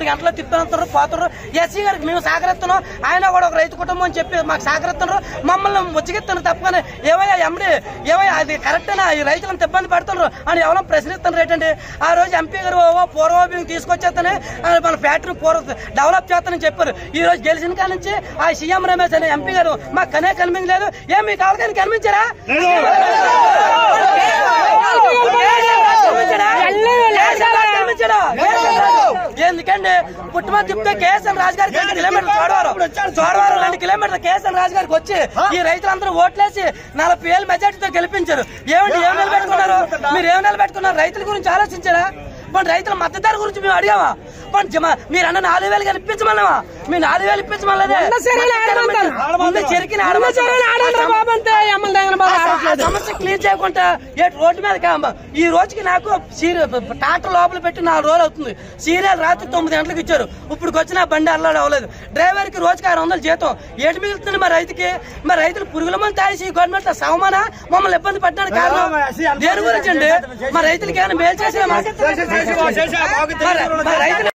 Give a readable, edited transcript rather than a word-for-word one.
గంటలు తిప్పుతున్నారు పోతున్నారు. ఎస్సీ గారికి మేము సహకరిస్తున్నాం, ఆయన కూడా ఒక రైతు కుటుంబం అని చెప్పి మాకు సహకరిస్తున్నారు. మమ్మల్ని ముచ్చిగిస్తున్నారు తప్పగానే ఏవయ్యా ఎండి ఏవయ్యా అది కరెక్టేనా, ఈ రైతులను ఇబ్బంది పడుతున్నారు అని ఎవరో ప్రశ్నిస్తున్నారు ఏంటండి. ఆ రోజు ఎంపీ గారు పూర్వభూమి తీసుకొచ్చేస్తానే మన ఫ్యాక్టరీ డెవలప్ చేస్తానని చెప్పారు. ఈ రోజు గెలిచిన కాడ నుంచి ఆ సీఎం రమేష్ అనే ఎంపీ గారు మాకు కనే కనిపించలేదు. ఏం మీకు ఎవరికైనా కనిపించారా? ఎందుకండి పుట్టుమని చెప్తే కేఎస్ఎన్ రాజు గారికి 2 కిలోమీటర్లు చోడవరం 2 కిలోమీటర్లు కేఎస్ఎన్ రాజు గారికి వచ్చి ఈ రైతులందరూ ఓట్లేసి 40,000 మెజార్టీతో గెలిపించారు. ఏమండి ఏం నిలబెట్టుకున్నారు? మీరు ఏం నిలబెట్టుకున్నారు? రైతుల గురించి ఆలోచించారా? పండి రైతుల మద్దతు ధర గురించి మేము అడిగామా? పండి మీరు అన్న 4,000 కానీ ఇప్పించమన్నావా? మీరు 4,000 ఇప్పించమలేదే. సమస్య క్లియర్ చేయకుండా రోడ్డు మీద ఈ రోజుకి నాకు ట్రాక్టర్ లోపల పెట్టి 4 రోజులు అవుతుంది. సీరియల్ రాత్రి 9 గంటలకు ఇచ్చారు. ఇప్పుడు వచ్చిన బండి అల్లాడు అవ్వలేదు. డ్రైవర్ కి రోజుకి 600 జీతం. ఏటి మిగులుతుంది మా రైతుకి? మరి రైతులు పురుగుల మంది తాగేసి గవర్నమెంట్ సవమానా మమ్మల్ని ఇబ్బంది పట్టడానికి కారణం దేని గురించి అండి? మా రైతులకి ఏమైనా మేలు చేసే రైతులు